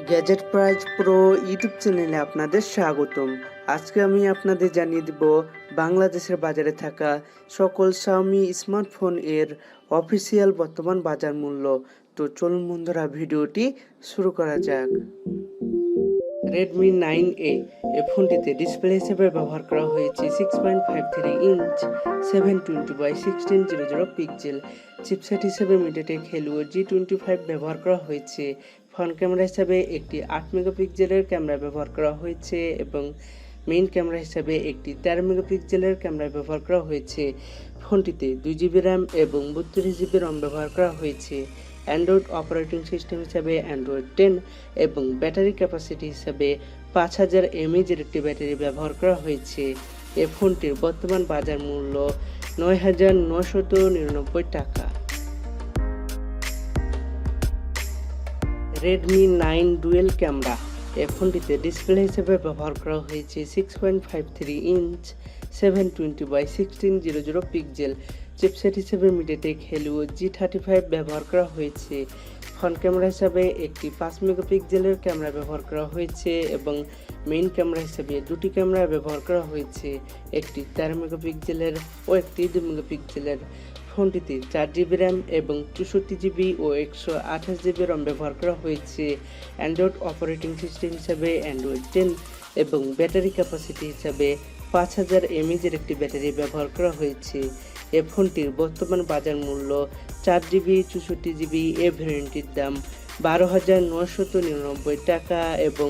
Gadget prize pro YouTube চ্যানেলে আপনাদের স্বাগতম। আজকে আমি আপনাদের জানিয়ে দেব বাংলাদেশের বাজারে থাকা সকল শাওমি স্মার্টফোন এর অফিসিয়াল বর্তমান বাজার মূল্য। তো চলুন বন্ধুরা, ভিডিওটি শুরু করা যাক। রেডমি 9A এই ফোনটিতে ডিসপ্লে হিসেবে ব্যবহার করা হয়েছে 6.53 ইঞ্চ 720x1600 পিক্সেল। চিপসেট হিসেবে মিডিয়াটেক হেলিও G25 ব্যবহার করা হয়েছে। ফ্রন্ট ক্যামেরা হিসাবে একটি 8 মেগাপিক্সেলের ক্যামেরা ব্যবহার করা হয়েছে এবং মেইন ক্যামেরা হিসাবে একটি 13 মেগাপিক্সেলের ক্যামেরা ব্যবহার করা হয়েছে। ফোনটিতে 2GB র্যাম এবং 32GB রম ব্যবহার করা হয়েছে। অ্যান্ড্রয়েড অপারেটিং সিস্টেম হিসাবে অ্যান্ড্রয়েড 10 এবং ব্যাটারি ক্যাপাসিটি হিসাবে 5000 mAh এর একটি ব্যাটারি ব্যবহার করা হয়েছে। এই ফোনটির বর্তমান বাজার মূল্য 9999 টাকা। রেডমি 9 ডুয়েল ক্যামেরা এই ফোনটিতে ডিসপ্লে হিসেবে ব্যবহার করা হয়েছে 6.53 ইঞ্চ 720x1600 পিক্সেল। চিপসেট হিসেবে মিডিয়াটেক হেলিও G35 ব্যবহার করা হয়েছে। ফ্রন্ট ক্যামেরা হিসাবে একটি 5 মেগাপিক্সেলের ক্যামেরা ব্যবহার করা হয়েছে এবং মেইন ক্যামেরা হিসাবে দুটি ক্যামেরা ব্যবহার করা হয়েছে, একটি 13 মেগাপিক্সেলের ও একটি 2 মেগাপিক্সেলের। ফোনটিতে 4GB র্যাম এবং 64GB ও 128GB রম ব্যবহার করা হয়েছে। অ্যান্ড্রয়েড অপারেটিং সিস্টেম হিসাবে অ্যান্ড্রয়েড 10 এবং ব্যাটারি ক্যাপাসিটি হিসাবে 5000 mAh এর একটি ব্যাটারি ব্যবহার করা হয়েছে। এই ফোনটির বর্তমান বাজার মূল্য 4GB 64GB এ ভ্যারিয়েন্টটির দাম 12,999 টাকা এবং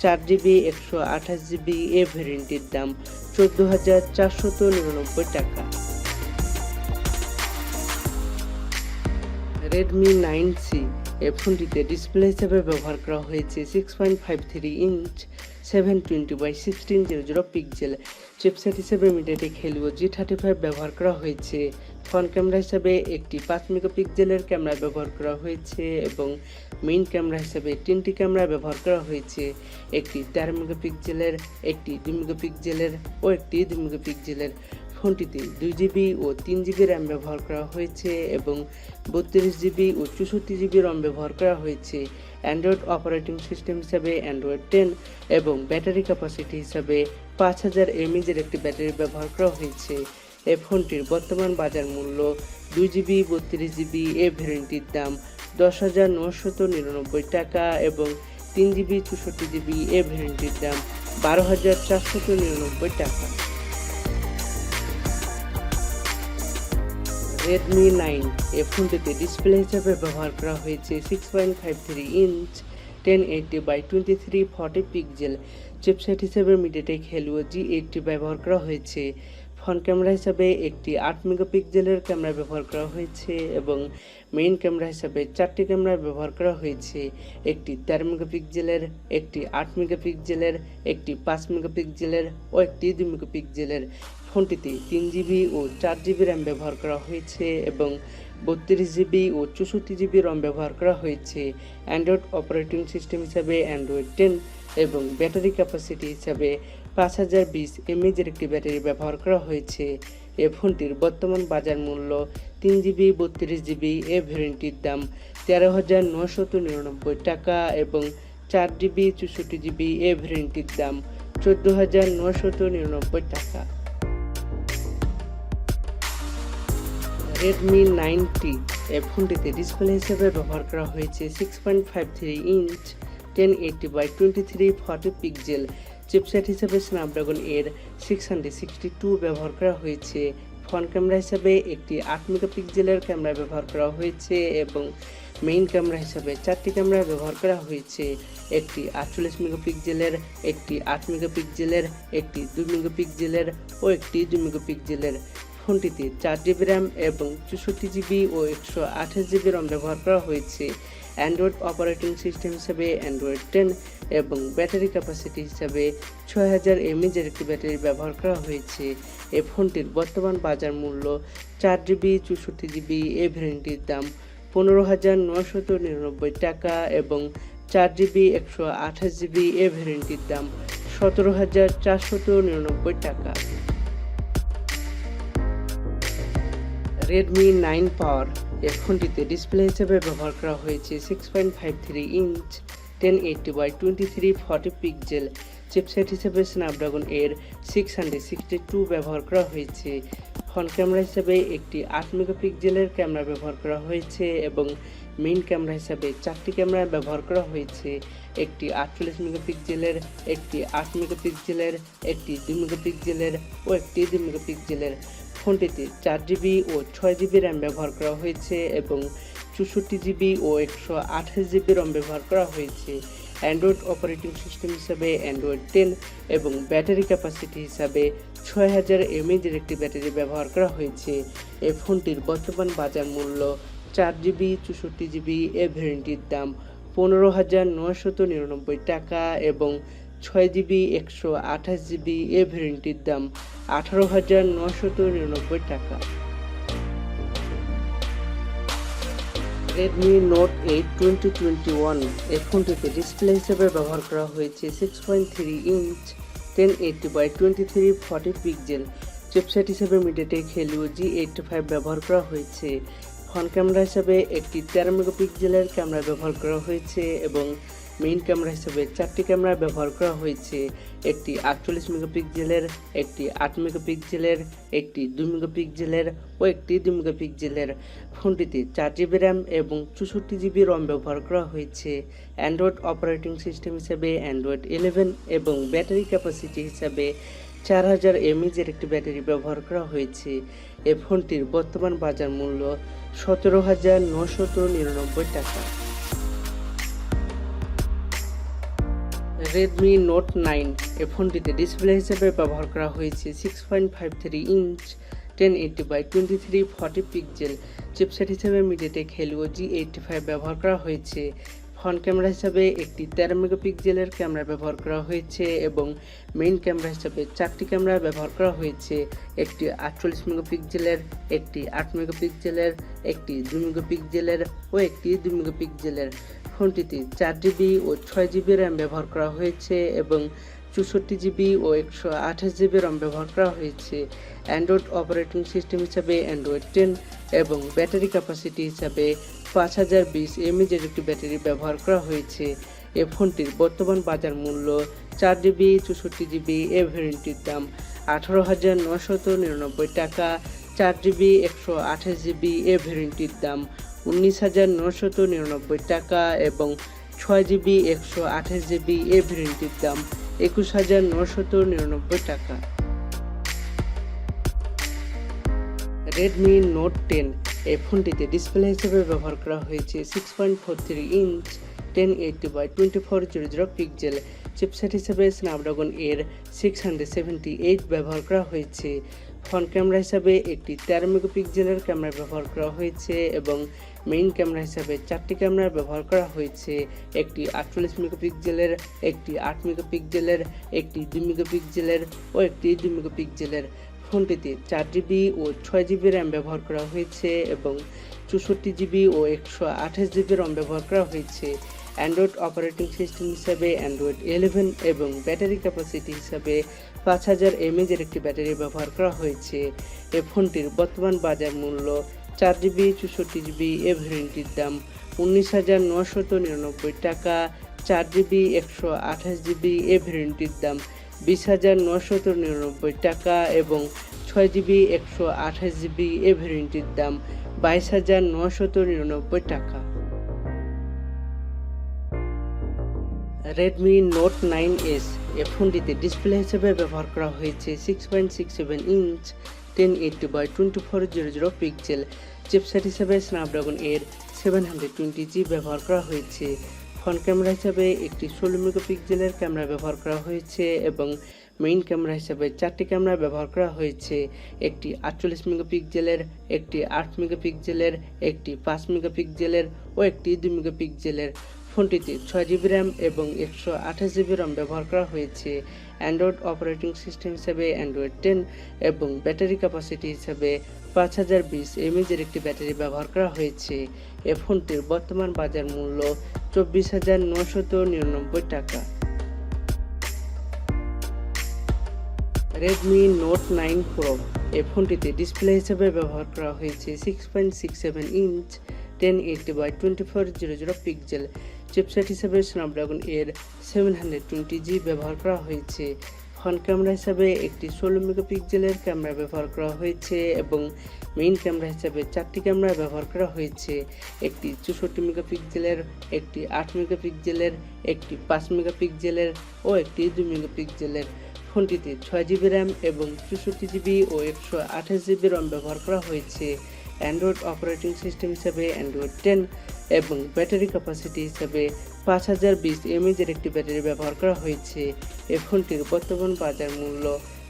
4GB 128GB এ ভ্যারিয়েন্টটির দাম 14,499 টাকা। রেডমি 9C এই ফোনটিতে ডিসপ্লে হিসেবে ব্যবহার করা হয়েছে 6.53 ইঞ্চ 720x1600 পিক্সেল। চিপসেট হিসেবে মিডিয়াটেক হেলিও G35 ব্যবহার করা হয়েছে। ফ্রন্ট ক্যামেরা হিসেবে একটি 5 মেগাপিক্সেলের ক্যামেরা ব্যবহার করা হয়েছে এবং মেইন ক্যামেরা হিসেবে 3টি ক্যামেরা ব্যবহার করা হয়েছে, একটি 13 মেগাপিক্সেলের, একটি 2 মেগাপিক্সেলের ও একটি 2 মেগাপিক্সেলের। ফোনটিতে 2GB ও 3GB র্যাম ব্যবহার করা হয়েছে এবং 32GB ও 64GB রম ব্যবহার করা হয়েছে। অ্যান্ড্রয়েড অপারেটিং সিস্টেম হিসাবে অ্যান্ড্রয়েড 10 এবং ব্যাটারি ক্যাপাসিটি হিসাবে 5000 mAh এর একটি ব্যাটারি ব্যবহার করা হয়েছে। এই ফোনটির বর্তমান বাজার মূল্য 2GB 32GB এ ভ্যারিয়েন্টটির দাম 10,999 টাকা এবং 3GB 64GB এ ভ্যারিয়েন্টটির দাম 12,499 টাকা। রেডমি 9 এই ফোনটিতে ডিসপ্লে হিসেবে ব্যবহার করা হয়েছে 6.53 ইঞ্চ 1080x2340 পিক্সেল। চিপসেট হিসেবে মিডিয়াটেক হেলিও G80 ব্যবহার করা হয়েছে। ফ্রন্ট ক্যামেরা হিসাবে একটি 8 মেগাপিক্সেলের ক্যামেরা ব্যবহার করা হয়েছে এবং মেইন ক্যামেরা হিসাবে 4টি ক্যামেরা ব্যবহার করা হয়েছে, একটি 13 মেগাপিক্সেলের, একটি 8 মেগাপিক্সেলের, একটি 5 মেগাপিক্সেলের ও একটি 2 মেগাপিক্সেলের। ফোনটিতে 3GB ও 4GB র্যাম ব্যবহার করা হয়েছে এবং 32GB ও 64GB রম ব্যবহার করা হয়েছে। অ্যান্ড্রয়েড অপারেটিং সিস্টেম হিসাবে অ্যান্ড্রয়েড 10 এবং ব্যাটারি ক্যাপাসিটি হিসাবে 5020 mAh এর একটি ব্যাটারি ব্যবহার করা হয়েছে। এই ফোনটির বর্তমান বাজার মূল্য 3GB 32GB এ ভ্যারিয়েন্টটির দাম 13,999 টাকা এবং 4GB 64GB এ ভ্যারিয়েন্টটির দাম 14,999 টাকা। রেডমি 9T এই ফোনটিতে ডিসপ্লে হিসেবে ব্যবহার করা হয়েছে 6.53 ইঞ্চ 1080x2340 পিক্সেল। চিপসেট হিসেবে স্ন্যাপড্রাগন এর 662 ব্যবহার করা হয়েছে। ফ্রন্ট ক্যামেরা হিসাবে একটি 8 মেগাপিক্সেলের ক্যামেরা ব্যবহার করা হয়েছে এবং মেইন ক্যামেরা হিসাবে 4টি ক্যামেরা ব্যবহার করা হয়েছে, একটি 48 মেগাপিক্সেলের, একটি 8 মেগাপিক্সেলের, একটি 2 মেগাপিক্সেলের ও একটি 2 মেগাপিক্সেলের। ফোনটিতে 4GB র্যাম এবং 64GB ও 128GB রম ব্যবহার করা হয়েছে। অ্যান্ড্রয়েড অপারেটিং সিস্টেম হিসাবে অ্যান্ড্রয়েড 10 এবং ব্যাটারি ক্যাপাসিটি হিসাবে 6000 mAh এর একটি ব্যাটারি ব্যবহার করা হয়েছে। এই ফোনটির বর্তমান বাজার মূল্য 4GB 64GB এ ভ্যারিয়েন্টটির দাম 15,999 টাকা এবং 4GB 128GB এ ভ্যারিয়েন্টটির দাম 17,499 টাকা। রেডমি 9 পাওয়ার এই ফোনটিতে ডিসপ্লে হিসেবে ব্যবহার করা হয়েছে 6.53 ইঞ্চ 1080x2340 পিক্সেল। চিপসেট হিসেবে স্ন্যাপড্রাগন এর 662 ব্যবহার করা হয়েছে। ফ্রন্ট ক্যামেরা হিসেবে একটি 8 মেগাপিক্সেলের ক্যামেরা ব্যবহার করা হয়েছে এবং মেইন ক্যামেরা হিসাবে 4টি ক্যামেরা ব্যবহার করা হয়েছে, একটি 48 মেগাপিক্সেলের, একটি 8 মেগাপিক্সেলের, একটি 2 মেগাপিক্সেলের ও একটি 2 মেগাপিক্সেলের। ফোনটিতে 4GB ও 6GB র্যাম ব্যবহার করা হয়েছে এবং 64GB ও 128GB রম ব্যবহার করা হয়েছে। অ্যান্ড্রয়েড অপারেটিং সিস্টেম হিসাবে অ্যান্ড্রয়েড 10 এবং ব্যাটারি ক্যাপাসিটি হিসাবে 6000 mAh এর একটি ব্যাটারি ব্যবহার করা হয়েছে। এই ফোনটির বর্তমান বাজার মূল্য 4GB 64GB এ ভ্যারিয়েন্টটির দাম 15,999 টাকা এবং 6GB 128GB এ ভ্যারিয়েন্টটির দাম 18,999 টাকা। রেডমি নোট 8 2021 এই ফোনটিতে ডিসপ্লে হিসেবে ব্যবহার করা হয়েছে 6.3 ইঞ্চ 1080x2340 পিক্সেল। চিপসেট হিসেবে মিডিয়াটেক হেলিও G85 ব্যবহার করা হয়েছে। ফ্রন্ট ক্যামেরা হিসেবে একটি 13 মেগাপিক্সেলের ক্যামেরা ব্যবহার করা হয়েছে এবং মেইন ক্যামেরা হিসেবে 4টি ক্যামেরা ব্যবহার করা হয়েছে, একটি 48 মেগাপিক্সেলের, একটি 8 মেগাপিক্সেলের, একটি 2 মেগাপিক্সেলের ও একটি 2 মেগাপিক্সেলের। ফোনটিতে 4GB র্যাম এবং 64GB রম ব্যবহার করা হয়েছে। অ্যান্ড্রয়েড অপারেটিং সিস্টেম হিসেবে অ্যান্ড্রয়েড 11 এবং ব্যাটারি ক্যাপাসিটি হিসাবে 4000 mAh এর একটি ব্যাটারি ব্যবহার করা হয়েছে। এই ফোনটির বর্তমান বাজার মূল্য 17,999 টাকা। রেডমি নোট 9 এই ফোনটিতে ডিসপ্লে হিসেবে ব্যবহার করা হয়েছে 6.53 ইঞ্চ 1080x2340 পিক্সেল। চিপসেট হিসেবে মিডিয়াটেক হেলিও G85 ব্যবহার করা হয়েছে। ফ্রন্ট ক্যামেরা হিসাবে একটি 13 মেগাপিক্সেলের ক্যামেরা ব্যবহার করা হয়েছে এবং মেইন ক্যামেরা হিসাবে 4টি ক্যামেরা ব্যবহার করা হয়েছে, একটি 48 মেগাপিক্সেলের, একটি 8 মেগাপিক্সেলের, একটি 2 মেগাপিক্সেলের ও একটি 2 মেগাপিক্সেলের। ফোনটিতে 4GB ও 6GB র্যাম ব্যবহার করা হয়েছে এবং 64GB ও 128GB রম ব্যবহার করা হয়েছে। অ্যান্ড্রয়েড অপারেটিং সিস্টেম হিসাবে অ্যান্ড্রয়েড 10 এবং ব্যাটারি ক্যাপাসিটি হিসাবে 5020 mAh এর একটি ব্যাটারি ব্যবহার করা হয়েছে। এই ফোনটির বর্তমান বাজার মূল্য 4GB 64GB এ ভ্যারিয়েন্টটির দাম 18,999 টাকা, 4GB 128GB এ ভ্যারিয়েন্টটির দাম 19,999 টাকা এবং 6GB 128GB এ ভ্যারিয়েন্টটির দাম 21,999 টাকা। রেডমি নোট 10 এই ফোনটিতে ডিসপ্লে হিসেবে ব্যবহার করা হয়েছে 6.43 ইঞ্চ 1080x2400 পিক্সেল। চিপসেট হিসেবে স্ন্যাপড্রাগন এর 678 ব্যবহার করা হয়েছে। ফ্রন্ট ক্যামেরা হিসাবে একটি 13 মেগাপিক্সেলের ক্যামেরা ব্যবহার করা হয়েছে এবং মেইন ক্যামেরা হিসাবে 4টি ক্যামেরা ব্যবহার করা হয়েছে, একটি 48 মেগাপিক্সেলের, একটি 8 মেগাপিক্সেলের, একটি 2 মেগাপিক্সেলের ও একটি 2 মেগাপিক্সেলের। ফোনটিতে 4GB ও 6GB র্যাম ব্যবহার করা হয়েছে এবং 64GB ও 128GB রম ব্যবহার করা হয়েছে। অ্যান্ড্রয়েড অপারেটিং সিস্টেম হিসাবে অ্যান্ড্রয়েড 11 এবং ব্যাটারি ক্যাপাসিটি হিসাবে 5000 mAh এর একটি ব্যাটারি ব্যবহার করা হয়েছে। এই ফোনটির বর্তমান বাজার মূল্য 4GB 64GB এ ভ্যারিয়েন্টটির দাম 19,999 টাকা, 4GB 128GB এ ভ্যারিয়েন্টটির দাম 20,999 টাকা এবং 6GB 128GB এ ভ্যারিয়েন্টটির দাম 22,999 টাকা। রেডমি নোট 9S এই ফোনটিতে ডিসপ্লে হিসেবে ব্যবহার করা হয়েছে 6.67 ইঞ্চ 1080x2400 পিক্সেল। চিপসেট হিসেবে স্ন্যাপড্রাগন এর 720G ব্যবহার করা হয়েছে। ফ্রন্ট ক্যামেরা হিসাবে একটি 16 মেগাপিক্সেলের ক্যামেরা ব্যবহার করা হয়েছে এবং মেইন ক্যামেরা হিসাবে 4টি ক্যামেরা ব্যবহার করা হয়েছে, একটি 48 মেগাপিক্সেলের, একটি 8 মেগাপিক্সেলের, একটি 5 মেগাপিক্সেলের ও একটি 2 মেগাপিক্সেলের। ফোনটিতে 6GB র্যাম এবং 128GB রম ব্যবহার করা হয়েছে। অ্যান্ড্রয়েড অপারেটিং সিস্টেম হিসাবে অ্যান্ড্রয়েড 10 এবং ব্যাটারি ক্যাপাসিটি হিসাবে 5020 mAh এর একটি ব্যাটারি ব্যবহার করা হয়েছে। এই ফোনটির বর্তমান বাজার মূল্য 24,999 টাকা। রেডমি নোট 9 প্রো এই ফোনটিতে ডিসপ্লে হিসেবে ব্যবহার করা হয়েছে 6.67 ইঞ্চ 1080x2400 পিক্সেল। চিপসেট হিসেবে স্ন্যাপড্রাগন এর 720G ব্যবহার করা হয়েছে। ফ্রন্ট ক্যামেরা হিসাবে একটি 16 মেগাপিক্সেলের ক্যামেরা ব্যবহার করা হয়েছে এবং মেইন ক্যামেরা হিসাবে 4টি ক্যামেরা ব্যবহার করা হয়েছে। একটি 64 মেগাপিক্সেলের, একটি 8 মেগাপিক্সেলের, একটি 5 মেগাপিক্সেলের ও একটি 2 মেগাপিক্সেলের। ফোনটিতে 6GB র্যাম এবং 64GB ও 128GB রম ব্যবহার করা হয়েছে। অ্যান্ড্রয়েড অপারেটিং সিস্টেম হিসাবে অ্যান্ড্রয়েড 10 এবং ব্যাটারি ক্যাপাসিটি হিসাবে 5020 mAh এর একটি ব্যাটারি ব্যবহার করা হয়েছে। এই ফোনটির বর্তমান বাজার মূল্য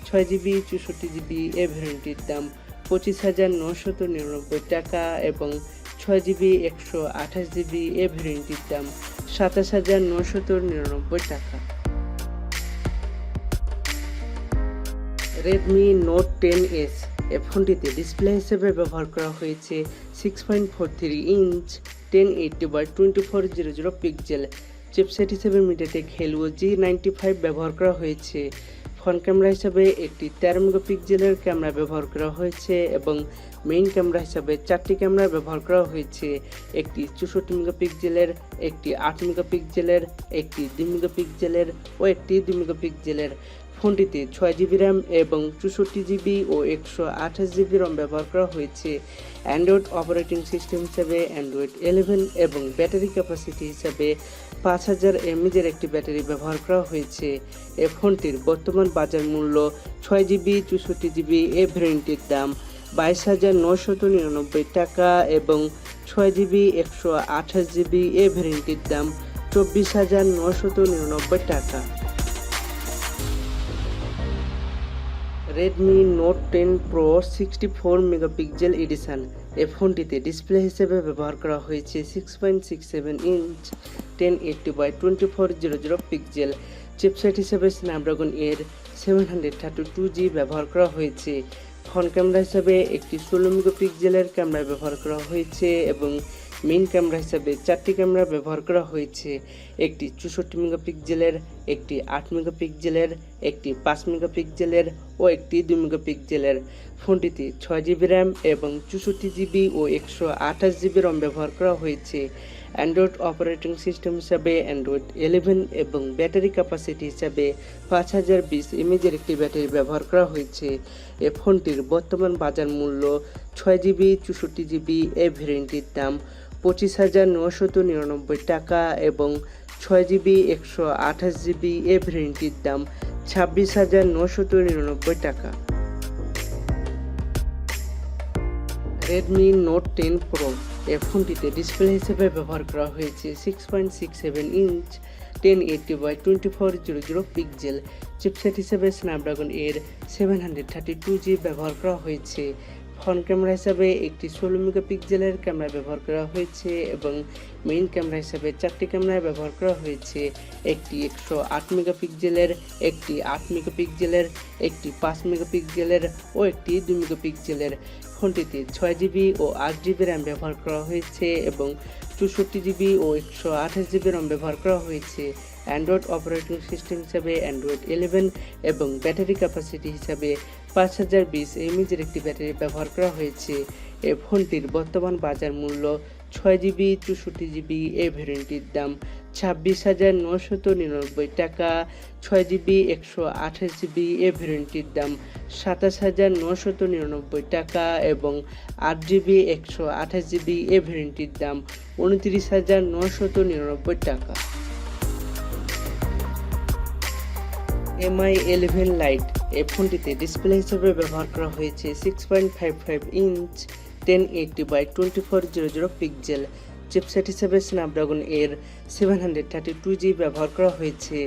6GB 64GB এ ভ্যারিয়েন্টটির দাম 25,999 টাকা এবং 6GB 128GB এ ভ্যারিয়েন্টটির দাম 27,999 টাকা। রেডমি নোট 10S এই ফোনটিতে ডিসপ্লে হিসেবে ব্যবহার করা হয়েছে 6.43 ইঞ্চ 1080x2400 পিক্সেল। চিপসেট হিসেবে মিডিয়াটেক হেলিও G95 ব্যবহার করা হয়েছে। ফ্রন্ট ক্যামেরা হিসাবে একটি 13 মেগাপিক্সেলের ক্যামেরা ব্যবহার করা হয়েছে এবং মেইন ক্যামেরা হিসাবে 4টি ক্যামেরা ব্যবহার করা হয়েছে। একটি 64 মেগাপিক্সেলের, একটি 8 মেগাপিক্সেলের, একটি 2 মেগাপিক্সেলের ও একটি 2 মেগাপিক্সেলের। ফোনটিতে 6GB র্যাম এবং 64GB ও 128GB রম ব্যবহার করা হয়েছে। অ্যান্ড্রয়েড অপারেটিং সিস্টেম হিসাবে অ্যান্ড্রয়েড 11 এবং ব্যাটারি ক্যাপাসিটি হিসাবে 5000 mAh এর একটি ব্যাটারি ব্যবহার করা হয়েছে। এই ফোনটির বর্তমান বাজার মূল্য 6GB 64GB এ ভ্যারিয়েন্টটির দাম 22,999 টাকা এবং 6GB 128GB এ ভ্যারিয়েন্টটির দাম 24,999 টাকা। Redmi note 10 pro 64 megapixel edition এই ফোনটিতে ডিসপ্লে হিসেবে ব্যবহার করা হয়েছে 6.67 ইঞ্চ 1080x2400 পিক্সেল। চিপসেট হিসেবে স্ন্যাপড্রাগন এর 732G ব্যবহার করা হয়েছে। ফ্রন্ট ক্যামেরা হিসাবে একটি 16 মেগাপিক্সেলের ক্যামেরা ব্যবহার করা হয়েছে এবং মেইন ক্যামেরা হিসাবে 4টি ক্যামেরা ব্যবহার করা হয়েছে। একটি 64 মেগাপিক্সেলের, একটি 8 মেগাপিক্সেলের, একটি 5 মেগাপিক্সেলের ও একটি 2 মেগাপিক্সেলের। ফোনটিতে 6GB র্যাম এবং 64GB ও 128GB রম ব্যবহার করা হয়েছে। অ্যান্ড্রয়েড অপারেটিং সিস্টেম হিসাবে অ্যান্ড্রয়েড 11 এবং ব্যাটারি ক্যাপাসিটি হিসাবে 5020 mAh এর একটি ব্যাটারি ব্যবহার করা হয়েছে। এই ফোনটির বর্তমান বাজার মূল্য 6GB 64GB এ ভ্যারিয়েন্টটির দাম 25,999 টাকা এবং 6GB 128GB এ ভ্যারিয়েন্টটির দাম 26,999 টাকা। রেডমি নোট 10 প্রো এই ফোনটিতে ডিসপ্লে হিসেবে ব্যবহার করা হয়েছে 6.67 ইঞ্চ 1080x2400 পিক্সেল। চিপসেট হিসেবে স্ন্যাপড্রাগন এর 732G ব্যবহার করা হয়েছে। ফ্রন্ট ক্যামেরা হিসাবে একটি 16 মেগাপিক্সেলের ক্যামেরা ব্যবহার করা হয়েছে এবং মেইন ক্যামেরা হিসাবে 4টি ক্যামেরা ব্যবহার করা হয়েছে। একটি 108 মেগাপিক্সেলের, একটি 8 মেগাপিক্সেলের, একটি 5 মেগাপিক্সেলের ও একটি 2 মেগাপিক্সেলের। ফোনটিতে 6GB ও 8GB র্যাম ব্যবহার করা হয়েছে এবং 64GB ও 128GB রম ব্যবহার করা হয়েছে। অ্যান্ড্রয়েড অপারেটিং সিস্টেম হিসাবে অ্যান্ড্রয়েড 11 এবং ব্যাটারি ক্যাপাসিটি হিসাবে 5020 mAh এর একটি ব্যাটারি ব্যবহার করা হয়েছে। এই ফোনটির বর্তমান বাজার মূল্য 6GB 64GB এ ভ্যারিয়েন্টটির দাম 26,999 টাকা, 6GB 128GB এ ভ্যারিয়েন্টটির দাম 27,999 টাকা এবং 8GB 128GB এ ভ্যারিয়েন্টটির দাম 29,999 টাকা। MI 11 লাইট এই ফোনটিতে ডিসপ্লে হিসেবে ব্যবহার করা হয়েছে 6.55 ইঞ্চ 1080x2400 পিক্সেল। চিপসেট হিসেবে স্ন্যাপড্রাগন এর 732G ব্যবহার করা হয়েছে।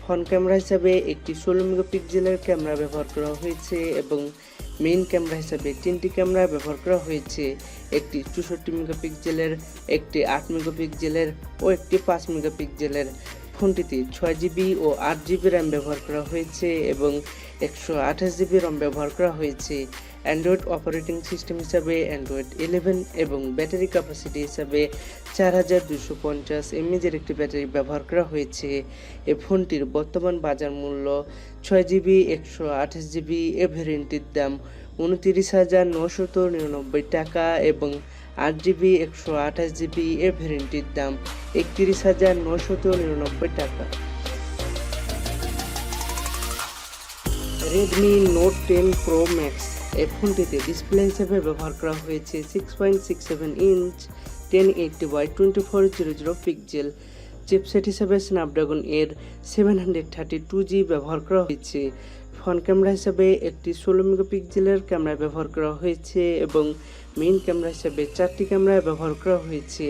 ফ্রন্ট ক্যামেরা হিসাবে একটি 16 মেগাপিক্সেলের ক্যামেরা ব্যবহার করা হয়েছে এবং মেইন ক্যামেরা হিসাবে 3টি ক্যামেরা ব্যবহার করা হয়েছে। একটি 64 মেগাপিক্সেলের, একটি 8 মেগাপিক্সেলের ও একটি 5 মেগাপিক্সেলের। ফোনটিতে 6GB ও 8GB র্যাম ব্যবহার করা হয়েছে এবং 128GB রম ব্যবহার করা হয়েছে। অ্যান্ড্রয়েড অপারেটিং সিস্টেম হিসাবে অ্যান্ড্রয়েড 11 এবং ব্যাটারি ক্যাপাসিটি হিসাবে 4250 mAh এর একটি ব্যাটারি ব্যবহার করা হয়েছে। এই ফোনটির বর্তমান বাজার মূল্য 6GB 128GB এ ভ্যারিয়েন্টটির দাম 29,999 টাকা এবং 8GB 128GB এ ভ্যারিয়েন্টটির দাম 31,999 টাকা। রেডমি নোট 10 প্রো ম্যাক্স এই ফোনটিতে ডিসপ্লে হিসেবে ব্যবহার করা হয়েছে 6.67 ইঞ্চ 1080x2400 পিক্সেল। চিপসেট হিসেবে স্ন্যাপড্রাগন এর 732G ব্যবহার করা হয়েছে। ফ্রন্ট ক্যামেরা হিসেবে একটি 16 মেগাপিক্সেলের ক্যামেরা ব্যবহার করা হয়েছে এবং মেইন ক্যামেরা হিসেবে 4টি ক্যামেরা ব্যবহার করা হয়েছে,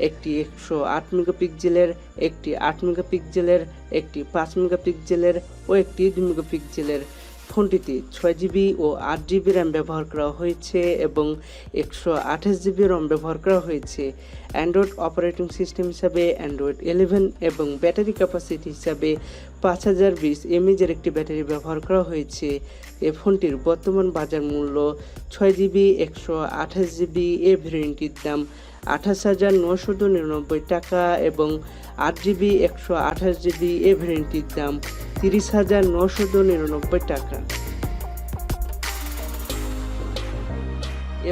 একটি 108 মেগাপিক্সেলের, একটি 8 মেগাপিক্সেলের, একটি 5 মেগাপিক্সেলের ও একটি 2 মেগাপিক্সেলের। ফোনটিতে 6GB ও 8GB র্যাম ব্যবহার করা হয়েছে এবং 128GB রম ব্যবহার করা হয়েছে। অ্যান্ড্রয়েড অপারেটিং সিস্টেম হিসাবে অ্যান্ড্রয়েড 11 এবং ব্যাটারি ক্যাপাসিটি হিসাবে 5020 mAh একটি ব্যাটারি ব্যবহার করা হয়েছে। এই ফোনটির বর্তমান বাজার মূল্য 6GB 128GB এ ভ্যারিয়েন্টটির দাম 28,999 টাকা এবং 8GB 128GB এ ভ্যারিয়েন্টটির দাম 30,999 টাকা।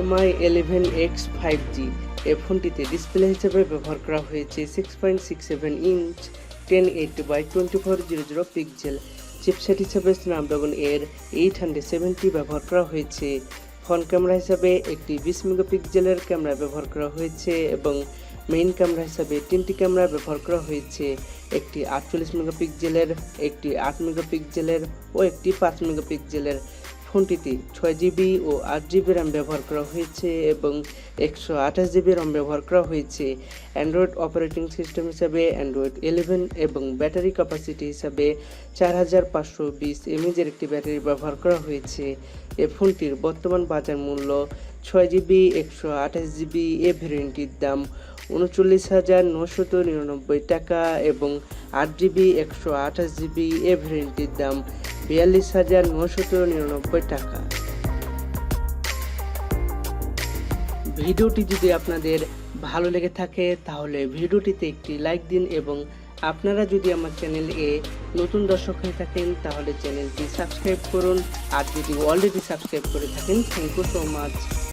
MI 11X 5G এই ফোনটিতে ডিসপ্লে হিসেবে ব্যবহার করা হয়েছে 6.67 ইঞ্চ 1080x2400 পিক্সেল। চিপসেট হিসেবে স্ন্যাপড্রাগন এর 870 ব্যবহার করা হয়েছে। ফ্রন্ট ক্যামেরা হিসাবে একটি 20 মেগাপিক্সেলের ক্যামেরা ব্যবহার করা হয়েছে এবং মেইন ক্যামেরা হিসাবে 3টি ক্যামেরা ব্যবহার করা হয়েছে, একটি 48 মেগাপিক্সেলের, একটি 8 মেগাপিক্সেলের ও একটি 5 মেগাপিক্সেলের। ফোনটিতে 6GB ও 8GB র্যাম ব্যবহার করা হয়েছে এবং 128GB রম ব্যবহার করা হয়েছে। অ্যান্ড্রয়েড অপারেটিং সিস্টেম হিসাবে অ্যান্ড্রয়েড 11 এবং ব্যাটারি ক্যাপাসিটি হিসাবে 4520 mAh একটি ব্যাটারি ব্যবহার করা হয়েছে। এই ফোনটির বর্তমান বাজার মূল্য 6GB 128GB এ ভ্যারিয়েন্টটির দাম 39,999 টাকা এবং 8GB 128GB এ ভ্যারিয়েন্টটির দাম 42,999 টাকা। ভিডিওটি যদি আপনাদের ভালো লেগে থাকে তাহলে ভিডিওটিতে একটি লাইক দিন এবং আপনারা যদি আমার চ্যানেলে নতুন দর্শক হয়ে থাকেন তাহলে চ্যানেলটি সাবস্ক্রাইব করুন, আর যদি অলরেডি সাবস্ক্রাইব করে থাকেন থ্যাংক ইউ সো মাচ।